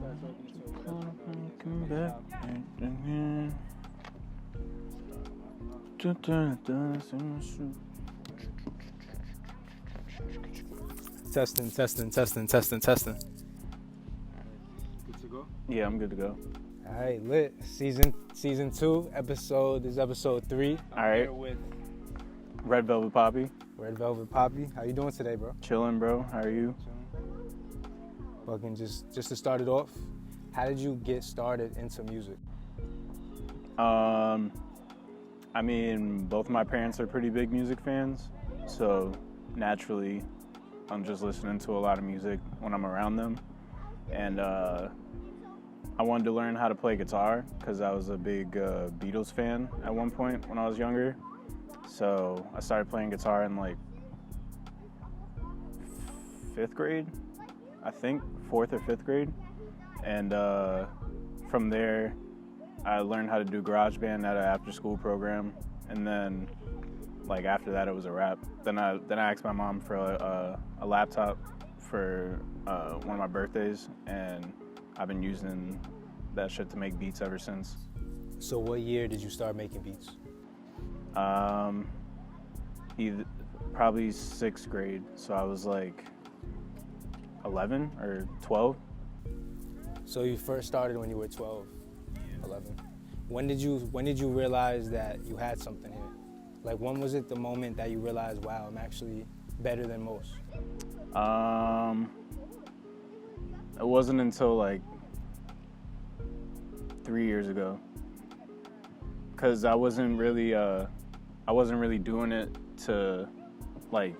Testing. Good to go? Yeah, I'm good to go. All right, lit. Season 2, episode 3. All right. Here with Redvelvetpapi. Redvelvetpapi. How you doing today, bro? Chilling, bro. How are you? Fucking just to start it off, how did you get started into music? I mean, both my parents are pretty big music fans, so naturally, I'm just listening to a lot of music when I'm around them. And I wanted to learn how to play guitar because I was a big Beatles fan at one point when I was younger. So I started playing guitar in like 5th grade, I think, 4th or 5th grade. And from there, I learned how to do GarageBand at an after-school program. And then, like, after that, it was a wrap. Then I asked my mom for a laptop for one of my birthdays, and I've been using that shit to make beats ever since. So what year did you start making beats? Probably 6th grade. So I was like 11 or 12. So you first started when you were 12, 11. When did you realize that you had something here? Like, when was it the moment that you realized, wow, I'm actually better than most? It wasn't until like 3 years ago, because I wasn't really doing it to like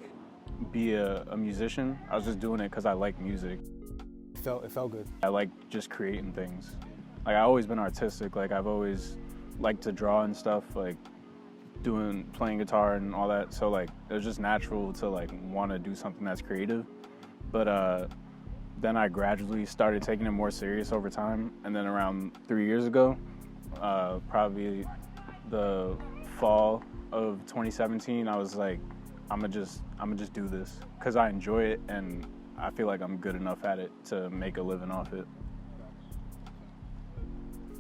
be a musician. I was just doing it because I like music. It felt good. I like just creating things. Like, I've always been artistic. Like, I've always liked to draw and stuff, like playing guitar and all that. So like, it was just natural to like want to do something that's creative. But then I gradually started taking it more serious over time. And then around 3 years ago, probably the fall of 2017, I was like, I'm gonna just do this because I enjoy it and I feel like I'm good enough at it to make a living off it.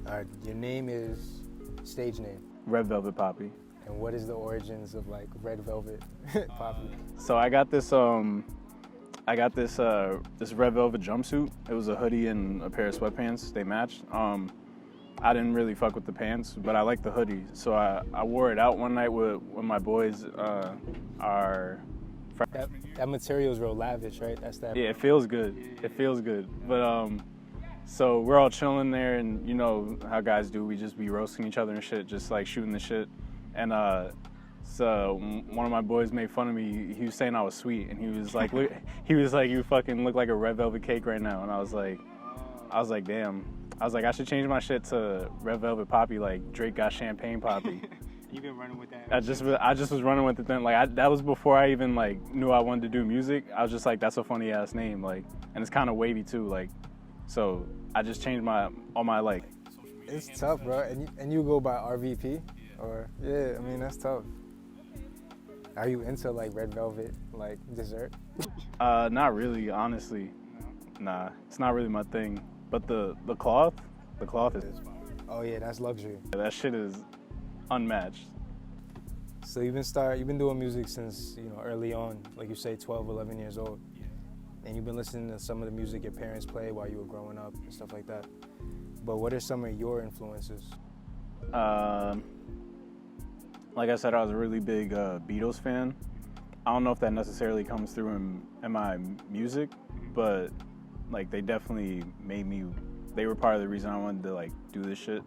All right, your name is, stage name? Redvelvetpapi. And what is the origins of like Red Velvet Papi? So I got this this red velvet jumpsuit. It was a hoodie and a pair of sweatpants. They matched. I didn't really fuck with the pants, but I liked the hoodie. So I wore it out one night with my boys. That material is real lavish, right? That's that. Yeah, it feels good. It feels good. But so we're all chilling there, and you know how guys do. We just be roasting each other and shit, just like shooting the shit. And so one of my boys made fun of me. He was saying I was sweet, and he was like, you fucking look like a red velvet cake right now. And I was like, damn. I was like, I should change my shit to Redvelvetpapi, like Drake got Champagne Poppy. You've been running with that. I just was running with it then. Like, that was before I even like knew I wanted to do music. I was just like, that's a funny ass name, like, and it's kind of wavy too, like. So I just changed all my like. It's tough, bro. And you go by RVP, or yeah, I mean that's tough. Are you into like red velvet, like dessert? Not really, honestly. Nah, it's not really my thing. But the cloth is. Oh yeah, that's luxury. That shit is unmatched. So you've been doing music since, early on, like you say, 12, 11 years old. Yeah. And you've been listening to some of the music your parents played while you were growing up and stuff like that. But what are some of your influences? Like I said, I was a really big Beatles fan. I don't know if that necessarily comes through in my music, but like they definitely they were part of the reason I wanted to like do this shit.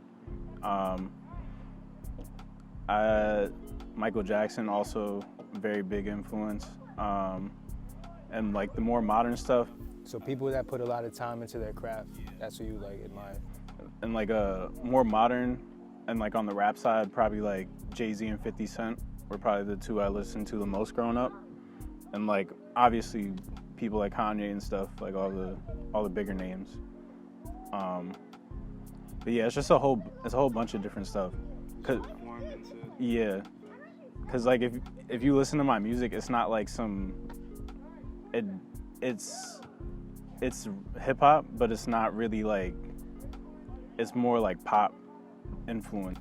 Michael Jackson also very big influence. And like the more modern stuff. So people that put a lot of time into their craft, that's who you like admire. And like more modern and like on the rap side, probably like Jay-Z and 50 Cent were probably the two I listened to the most growing up. And like obviously people like Kanye and stuff, like all the bigger names. But yeah, it's just a whole bunch of different stuff. Yeah, cause like if you listen to my music, it's not like it's it's hip hop, but it's not really like, it's more like pop influence.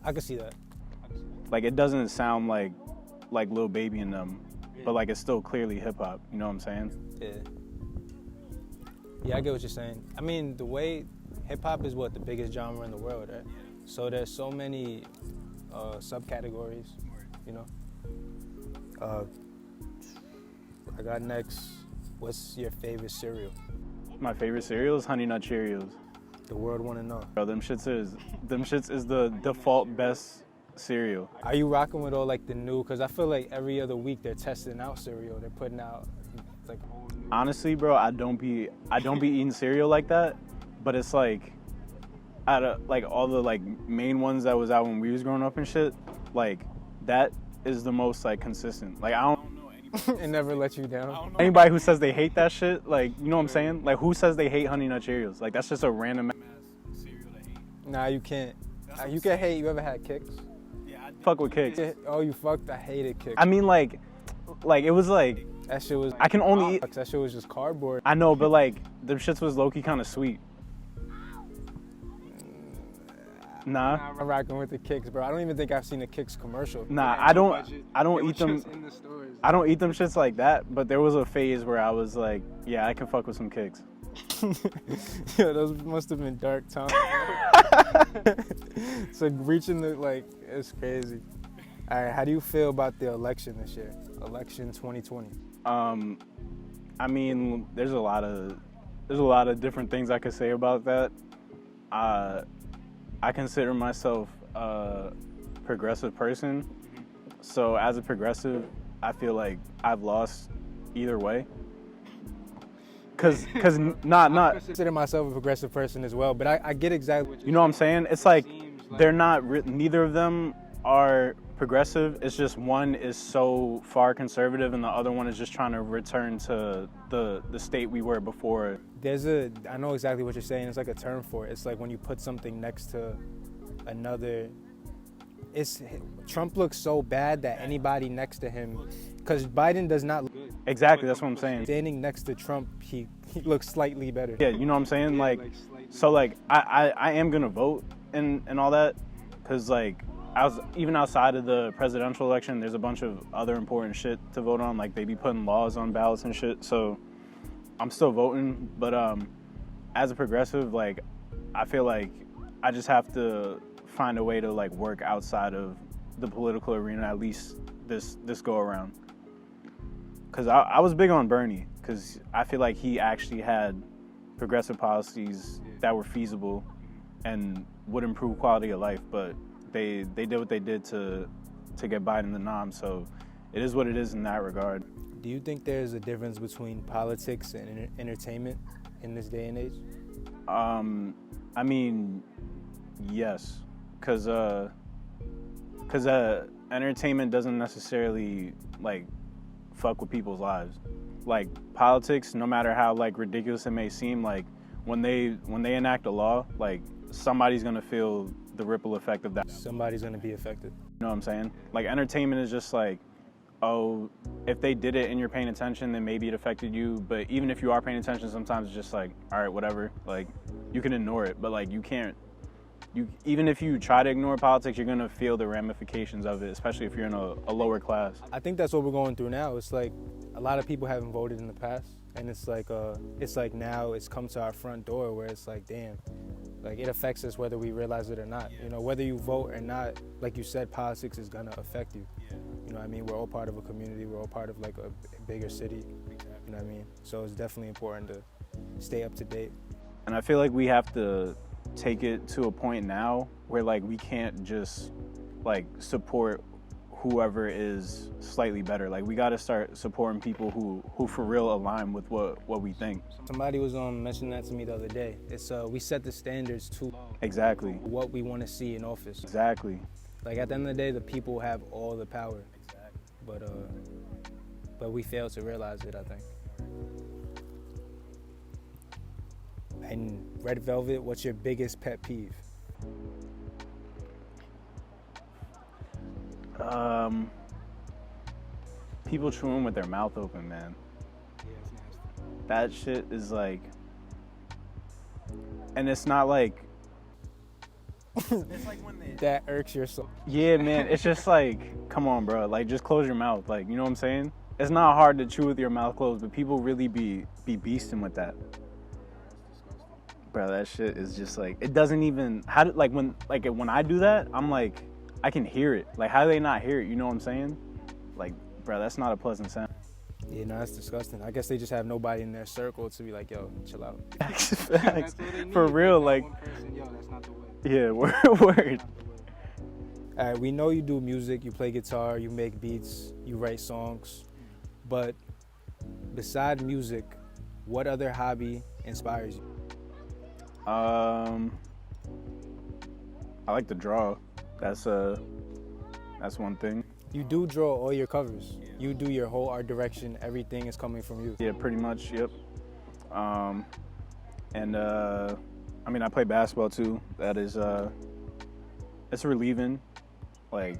I could see that. Like it doesn't sound like Lil Baby and them, but like it's still clearly hip hop. You know what I'm saying? Yeah. Yeah, I get what you're saying. I mean, the way hip hop is the biggest genre in the world, right? So there's so many subcategories, you know. I got next. What's your favorite cereal? My favorite cereal is Honey Nut Cheerios. The world want to know. Bro, them shits is the default best cereal. Are you rocking with all like the new? Because I feel like every other week they're testing out cereal. They're putting out like. Honestly, bro, I don't be eating cereal like that, but it's like, out of like all the like main ones that was out when we was growing up and shit, like that is the most like consistent. Like I don't know anybody. It never let you down. Anybody who says they hate that shit, like, you know what I'm saying? Like, who says they hate Honey Nut Cheerios? Like, that's just a random ass cereal to hate. Nah, you can't. You can hate. You ever had Kicks? Yeah, I fuck with Kicks. Oh, you fucked. I hated Kicks. I mean, like it was like, That shit was. I can only eat. That shit was just cardboard. I know, but like, them shits was low-key kind of sweet. Nah. I'm rocking with the Kicks, bro. I don't even think I've seen a Kicks commercial. Nah, I don't eat them. I don't eat them shits like that, but there was a phase where I was like, yeah, I can fuck with some Kicks. Yo, those must have been dark times. So reaching the, like, it's crazy. All right, how do you feel about the election this year? Election 2020. I mean, there's a lot of different things I could say about that. I consider myself a progressive person. So as a progressive, I feel like I've lost either way. Cause not. I consider myself a progressive person as well, but I get exactly what you're saying. You know what I'm saying? It's like they're not. Neither of them are progressive. It's just one is so far conservative, and the other one is just trying to return to the state we were before. I know exactly what you're saying. It's like a term for it. It's like when you put something next to another. Trump looks so bad that anybody next to him, because Biden does not look good. Exactly, that's what I'm saying. Standing next to Trump, he looks slightly better. Yeah, you know what I'm saying? Like, so like I am gonna vote and all that, because like even outside of the presidential election, there's a bunch of other important shit to vote on. Like they be putting laws on ballots and shit. So I'm still voting, but as a progressive, like I feel like I just have to find a way to like work outside of the political arena, at least this go around. Because I was big on Bernie, because I feel like he actually had progressive policies that were feasible and would improve quality of life, but they did what they did to get Biden the nom, so it is what it is in that regard. Do you think there's a difference between politics and entertainment in this day and age? I mean, yes, because entertainment doesn't necessarily like fuck with people's lives. Like politics, no matter how like ridiculous it may seem, like when they enact a law, like somebody's gonna feel the ripple effect of that. Somebody's gonna be affected. You know what I'm saying? Like entertainment is just like, oh, if they did it and you're paying attention, then maybe it affected you. But even if you are paying attention, sometimes it's just like, all right, whatever. Like you can ignore it, but like you can't. Even if you try to ignore politics, you're gonna feel the ramifications of it, especially if you're in a lower class. I think that's what we're going through now. It's like a lot of people haven't voted in the past, and it's like now it's come to our front door where it's like, damn, like it affects us whether we realize it or not. You know, whether you vote or not, like you said, politics is gonna affect you. You know what I mean? We're all part of a community. We're all part of like a bigger city. You know what I mean? So it's definitely important to stay up to date. And I feel like we have to take it to a point now where like we can't just like support whoever is slightly better. Like we got to start supporting people who for real align with what we think. Somebody was mentioning that to me the other day. It's we set the standards too low. Exactly. What we want to see in office. Exactly. Like at the end of the day, the people have all the power. Exactly. But we fail to realize it, I think. And Red Velvet, what's your biggest pet peeve? People chewing with their mouth open, man. Yeah, it's nasty. That shit is like, and it's not like, it's like when they, That irks your soul. yeah, man, it's just like, come on, bro, like just close your mouth, like, you know what I'm saying? It's not hard to chew with your mouth closed, but people really be beasting with that. Bro, that shit is just like, it doesn't even, when I do that, I'm like, I can hear it. Like, how do they not hear it? You know what I'm saying? Like, bro, that's not a pleasant sound. Yeah, no, that's disgusting. I guess they just have nobody in their circle to be like, yo, chill out. Facts. That's what they need. For real, That like, one person, yo, that's not the way. yeah, word. That's not the way. All right, we know you do music, you play guitar, you make beats, you write songs, but beside music, what other hobby inspires you? I like to draw. That's one thing. You do draw all your covers. You do your whole art direction. Everything is coming from you. Yeah, pretty much. Yep. I mean, I play basketball too. That is, it's relieving. Like,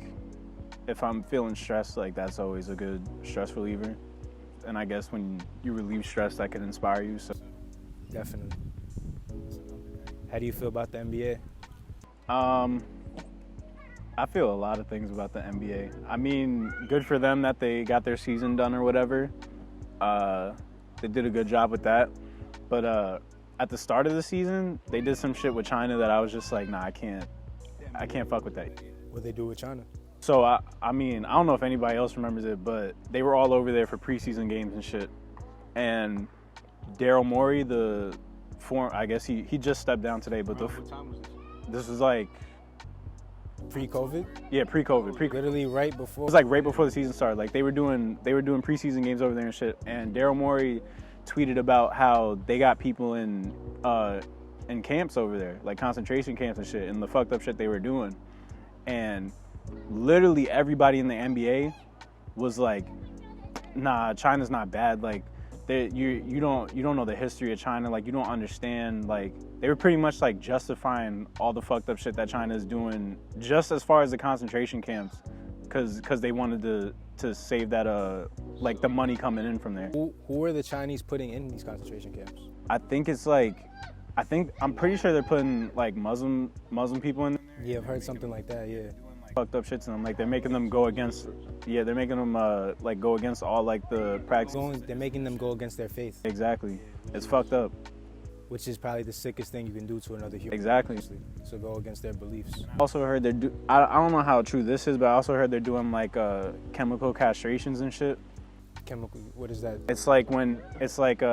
if I'm feeling stressed, like that's always a good stress reliever. And I guess when you relieve stress, that can inspire you. So Definitely. How do you feel about the NBA? I feel a lot of things about the NBA. I mean, good for them that they got their season done or whatever. They did a good job with that. But at the start of the season, they did some shit with China that I was just like, nah, I can't fuck with that. What they do with China? So I mean, I don't know if anybody else remembers it, but they were all over there for preseason games and shit. And Daryl Morey, I guess he just stepped down today, but What time was this? this was like, Pre-COVID? yeah, pre-COVID. Literally right before. It was like right before the season started. Like they were doing preseason games over there and shit. And Daryl Morey tweeted about how they got people in camps over there, like concentration camps and shit, and the fucked up shit they were doing. And literally everybody in the NBA was like, nah, China's not bad. Like you don't know the history of China. Like you don't understand. Like they were pretty much like justifying all the fucked up shit that China is doing, just as far as the concentration camps, because they wanted to save that like the money coming in from there. Who are the Chinese putting in these concentration camps? I think it's like, I'm pretty sure they're putting like Muslim people in there. Yeah, I've heard something like that. Yeah. Fucked up shit to them. Like they're making them go against, they're making them like go against all like the practices. They're making them go against their faith. Exactly. It's fucked up. Which is probably the sickest thing you can do to another human. Exactly. So go against their beliefs. Also heard I don't know how true this is, but I also heard they're doing like chemical castrations and shit. Chemical, what is that? It's like when it's like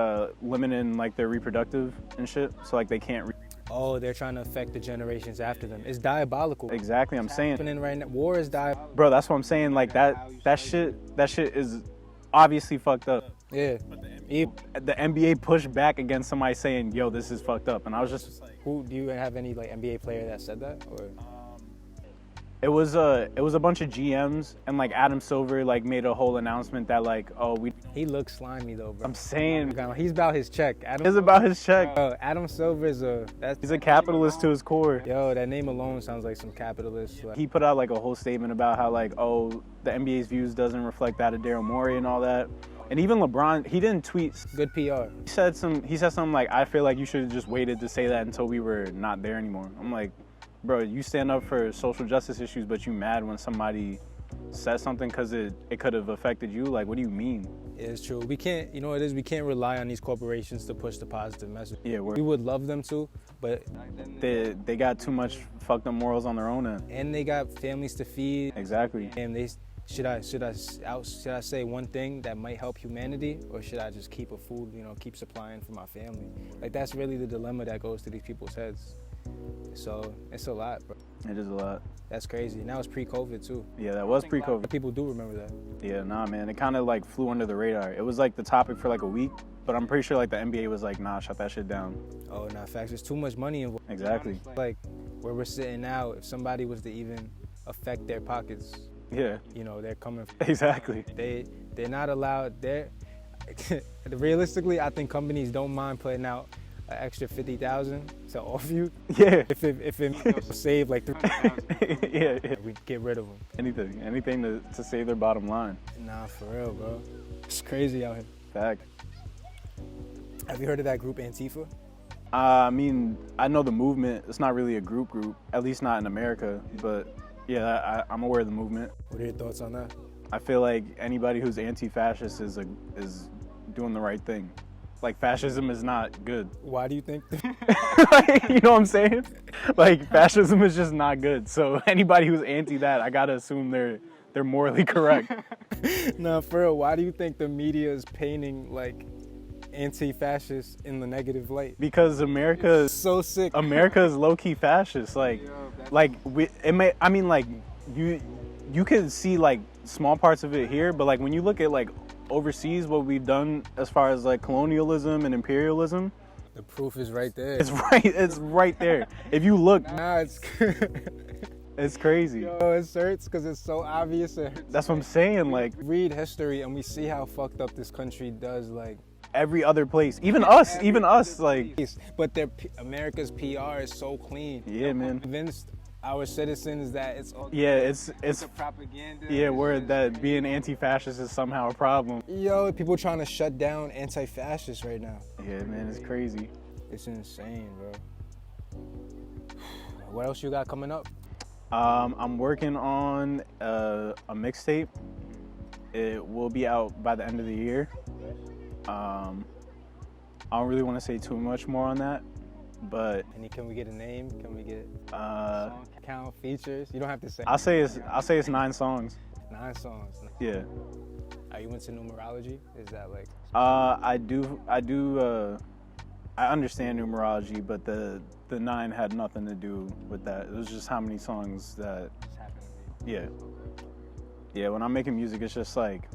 limiting like their reproductive and shit, so like they can't. Oh, they're trying to affect the generations after them. It's diabolical. Exactly, I'm saying. Happening right now. War is diabolical. Bro, that's what I'm saying. Like that shit is obviously fucked up. Yeah. The NBA pushed back against somebody saying, "Yo, this is fucked up," and I was just like, Who do you have any like NBA player that said that? Or it was a bunch of GMs, and like Adam Silver like made a whole announcement that like, oh, he looks slimy though, bro. I'm saying He's about his check. it's about his check. Adam Silver is He's a capitalist to his core. Yo, that name alone sounds like some capitalist. He put out like a whole statement about how like, oh, the NBA's views doesn't reflect that of Daryl Morey and all that. And even LeBron, he didn't tweet. Good PR. He said something like, I feel like you should have just waited to say that until we were not there anymore. I'm like, bro, you stand up for social justice issues, but you mad when somebody says something because it could have affected you? Like, what do you mean? It's true. We can't, you know what it is, we can't rely on these corporations to push the positive message. Yeah, we would love them to, but they got too much fucked up morals on their own end. And they got families to feed. Exactly. And should I say one thing that might help humanity, or should I just keep keep supplying for my family? Like that's really the dilemma that goes through these people's heads. So it's a lot, bro. It is a lot. That's crazy. Now it's pre-COVID too. Yeah, that was pre-COVID. People do remember that. Yeah, nah, man. It kind of like flew under the radar. It was like the topic for like a week, but I'm pretty sure like the NBA was like, nah, shut that shit down. Oh, nah, facts. There's too much money involved. Exactly. Like where we're sitting now, if somebody was to even affect their pockets, yeah, they're coming. Exactly. They're not allowed. Realistically, I think companies don't mind putting out an extra $50,000 to off you. Yeah. If it save like $3,000. yeah. We get rid of them. Anything to save their bottom line. Nah, for real, bro. It's crazy out here. Fact. Have you heard of that group Antifa? I mean, I know the movement. It's not really a group, at least not in America. But yeah, I'm aware of the movement. What are your thoughts on that? I feel like anybody who's anti-fascist is doing the right thing. Like, fascism is not good. Why do you think? Like, you know what I'm saying? Like, fascism is just not good. So anybody who's anti that, I gotta assume they're morally correct. No, for real. Why do you think the media is painting like anti-fascist in the negative light? Because America is So sick. America is low-key fascist. Like you could see like small parts of it here, but like when you look at like overseas, what we've done as far as like colonialism and imperialism, The proof is right there. it's right there. If you look, Nah, it's it's crazy. yo, it hurts because it's so obvious. That's what I'm saying. Like, Read history and we see how fucked up this country does, like. every other place, even us, like, But America's PR is so clean. yeah, man. Convinced our citizens that it's all. Yeah, it's The propaganda. yeah, word that being anti-fascist is somehow a problem. Yo, people trying to shut down anti-fascists right now. Yeah, man, it's crazy. It's insane, bro. What else you got coming up? I'm working on a mixtape. It will be out by the end of the year. I don't really want to say too much more on that, but Can we get a name? Can we get Song. count features? You don't have to say. I'll say it's 9 songs. 9 songs. Yeah. Are you into numerology? Is that like? I understand numerology, but the 9 had nothing to do with that. It was just how many songs that. Just happened to be. Yeah. When I'm making music, it's just like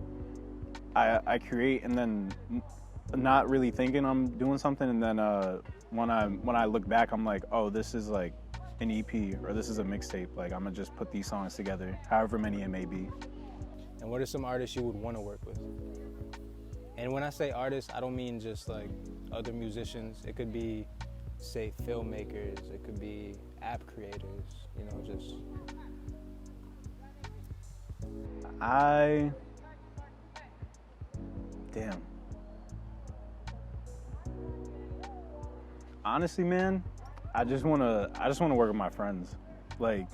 I create and then not really thinking I'm doing something, and then when I look back, I'm like, oh, this is like an EP or this is a mixtape. Like, I'm gonna just put these songs together, however many it may be. And what are some artists you would want to work with? And when I say artists, I don't mean just like other musicians. It could be, say, filmmakers. It could be app creators. You know, just. Damn. Honestly, man, I just wanna work with my friends. Like,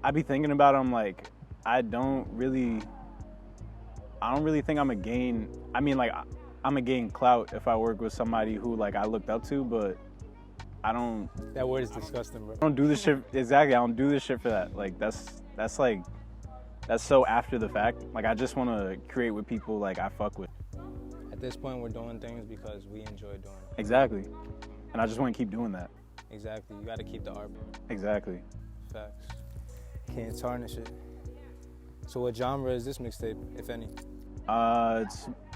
I be thinking about it, I'm like, I don't really think I'm a gain. I mean, like, I'm a gain clout if I work with somebody who like I looked up to, but I don't. That word is disgusting, bro. I don't do this shit exactly. I don't do this shit for that. Like, that's so after the fact. Like, I just want to create with people like I fuck with. At this point, we're doing things because we enjoy doing it. Exactly. And I just want to keep doing that. Exactly. You got to keep the art, bro. Exactly. Facts. Can't tarnish it. So what genre is this mixtape, if any?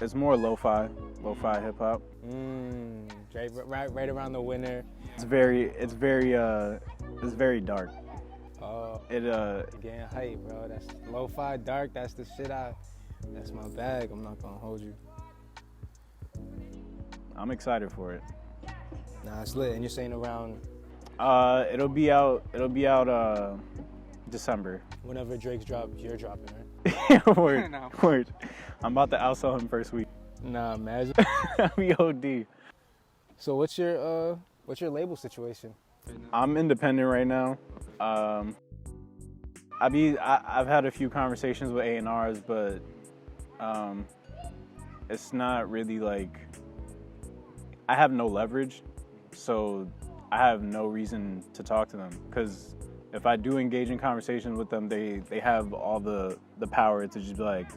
It's more lo-fi hip hop. Right around the winter. It's very dark. Oh, It getting hype, bro. That's lo-fi, dark. That's the shit that's my bag. I'm not gonna hold you. I'm excited for it. Nah, it's lit. And you're saying around It'll be out December. whenever Drake's drop, you're dropping, right? Word. No. Word. I'm about to outsell him first week. Nah, imagine. We OD. So what's your label situation? I'm independent right now. I've had a few conversations with A&Rs, but it's not really like, I have no leverage, so I have no reason to talk to them, because if I do engage in conversations with them, they have all the power to just be like,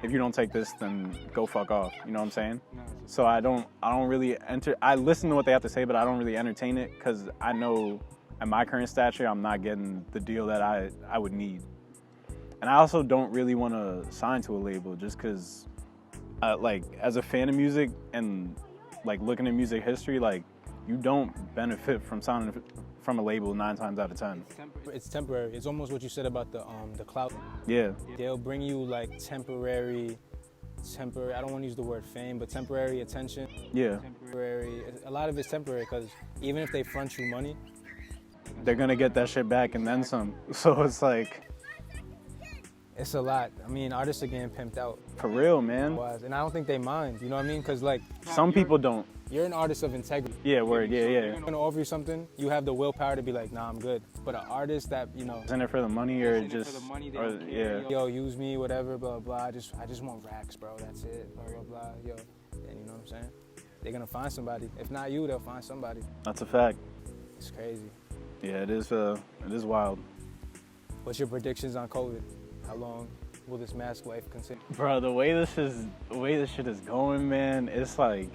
if you don't take this, then go fuck off. You know what I'm saying? No. So I don't really I listen to what they have to say, but I don't really entertain it, because I know at my current stature, I'm not getting the deal that I would need. And I also don't really want to sign to a label, just because, like, as a fan of music and like looking at music history, like, you don't benefit from signing from a label 9 times out of 10. It's temporary. It's almost what you said about the clout. Yeah. They'll bring you like temporary. I don't want to use the word fame, but temporary attention. Yeah. Temporary. A lot of it's temporary, because even if they front you money, They're gonna get that shit back and then some. So it's like, It's a lot. I mean, artists are getting pimped out. For real, man. And I don't think they mind, you know what I mean? Because, like, Some people don't. you're an artist of integrity. Yeah, word, yeah. They're going to offer you something, you have the willpower to be like, nah, I'm good. But an artist that, you know, Isn't it for the money or Isn't it just, for the money, they or, don't care, yeah. yo, use me, whatever, blah, blah, I just want racks, bro, that's it, blah, blah, blah, yo. And you know what I'm saying? They're going to find somebody. If not you, they'll find somebody. That's a fact. It's crazy. Yeah, it is wild. What's your predictions on COVID? How long will this mask life continue? Bro, the way this shit is going, man, it's like,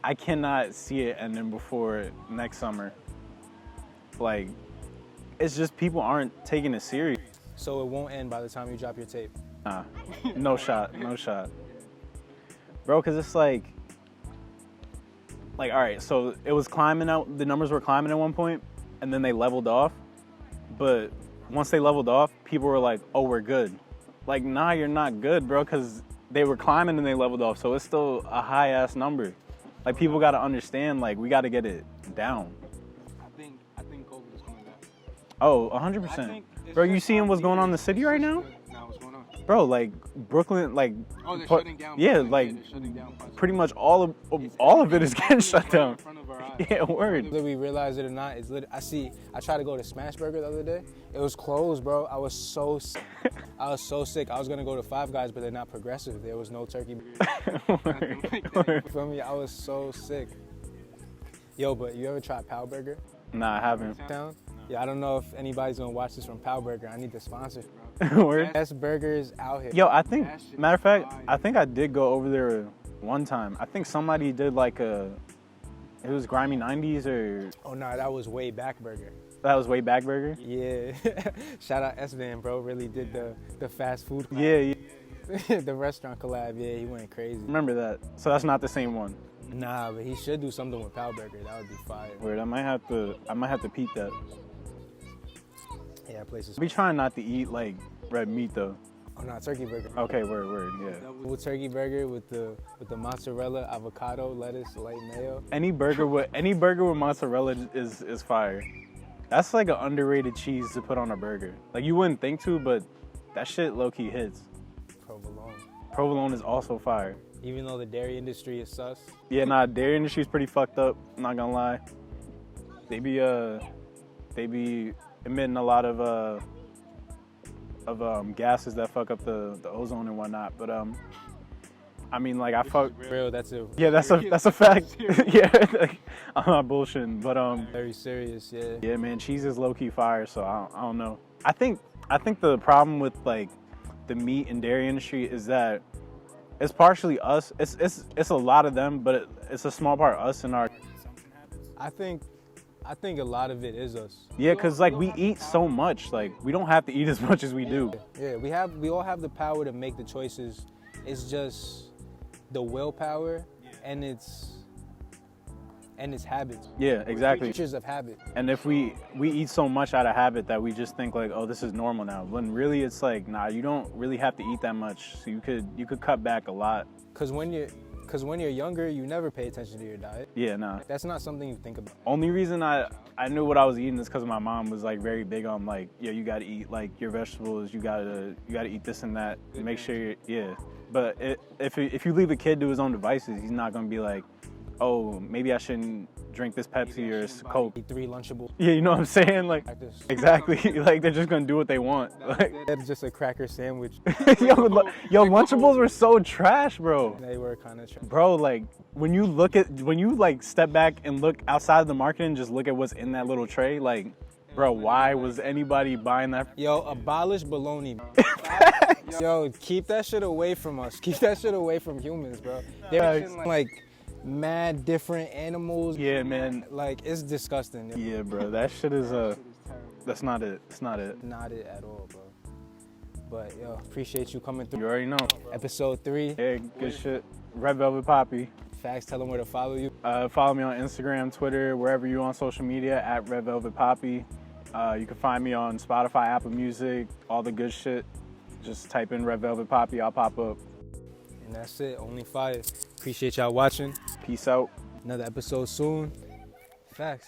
I cannot see it ending before next summer. Like, it's just people aren't taking it serious. So it won't end by the time you drop your tape? Nah, no shot. Bro, cause it's like, all right, so it was climbing out, the numbers were climbing at one point, and then they leveled off. But once they leveled off, people were like, oh, we're good. Like, nah, you're not good, bro, cause they were climbing and they leveled off, so it's still a high ass number. Like, people gotta understand, like, we gotta get it down. I think COVID is coming back. Oh, 100%. Bro, you seeing what's going on in the city right now? Nah, what's going on? Bro, like, Brooklyn, like... Oh, they're shutting down. Yeah, Brooklyn. like, they're shutting down parts. pretty much all of it is getting shut down. In front of our eyes. Yeah, word. Whether we realize it or not, it's lit. I tried to go to Smash Burger the other day. It was closed, bro. I was so sick. I was gonna go to Five Guys, but they're not progressive. There was no turkey. Word. Feel me? I was so sick. Yo, but you ever tried Pow Burger? Nah, I haven't. Town? Yeah, I don't know if anybody's gonna watch this from Pow Burger. I need the sponsor. Word. Best burgers out here. Yo, I think, matter of fact, I think I did go over there one time. I think somebody did like it was Grimy 90s or... Oh no, that was Way Back Burger. That was Way Back Burger? Yeah. Shout out S-Van, bro. Really did the fast food collab. Yeah. The restaurant collab, yeah, he went crazy. Remember that. So that's not the same one. Nah, but he should do something with Pow Burger. That would be fire. Word, I might have to peep that. Yeah, places. Be trying not to eat like red meat though. Oh no, turkey burger. Okay, word, yeah. With turkey burger with the mozzarella, avocado, lettuce, light mayo. Any burger with mozzarella is fire. That's like an underrated cheese to put on a burger. Like you wouldn't think to, but that shit low key hits. Provolone. Provolone is also fire. Even though the dairy industry is sus. Yeah, nah, dairy industry's pretty fucked up. I'm not gonna lie. They be emitting a lot of gases that fuck up the ozone and whatnot. But I mean, like I fuck. Real, that's a That's a fact. Yeah, like, I'm not bullshitting, but very serious, yeah. Yeah, man, cheese is low key fire. So I don't know. I think the problem with like the meat and dairy industry is that it's partially us. It's a lot of them, but it's a small part of us and our. I think a lot of it is us. Yeah, cause like we eat so much. Like we don't have to eat as much as we do. Yeah, we all have the power to make the choices. It's just the willpower and it's habits. Yeah, exactly. Creatures of habit. And if we eat so much out of habit that we just think like, oh, this is normal now. When really it's like, nah, you don't really have to eat that much. So you could cut back a lot. Cause when you're younger, you never pay attention to your diet. Yeah, nah. That's not something you think about. Only reason I knew what I was eating is because my mom was like very big on like, yeah, you gotta eat like your vegetables. You gotta eat this and that. Make sure yeah. But if you leave a kid to his own devices, he's not gonna be like, oh, maybe I shouldn't drink this Pepsi or Coke. Eat 3 Lunchables. Yeah, you know what I'm saying? Like, exactly. Like, they're just gonna do what they want. Like, That's just a cracker sandwich. yo, Lunchables were so trash, bro. They were kind of trash. Bro, like, when you like step back and look outside of the market and just look at what's in that little tray, like, bro, why was anybody buying that? Yo, abolish bologna. Yo, keep that shit away from us. Keep that shit away from humans, bro. They're like mad different animals. Yeah, man. Like, it's disgusting. Yeah, bro, that shit is that's not it. It's not it. Not it at all, bro. But yo, appreciate you coming through. You already know. Episode 3. Hey, good shit. Redvelvetpapi. Facts, tell them where to follow you. Follow me on Instagram, Twitter, wherever you're on social media at Redvelvetpapi. You can find me on Spotify, Apple Music, all the good shit. Just type in Redvelvetpapi, I'll pop up. And that's it, only fire. Appreciate y'all watching. Peace out. Another episode soon. Facts.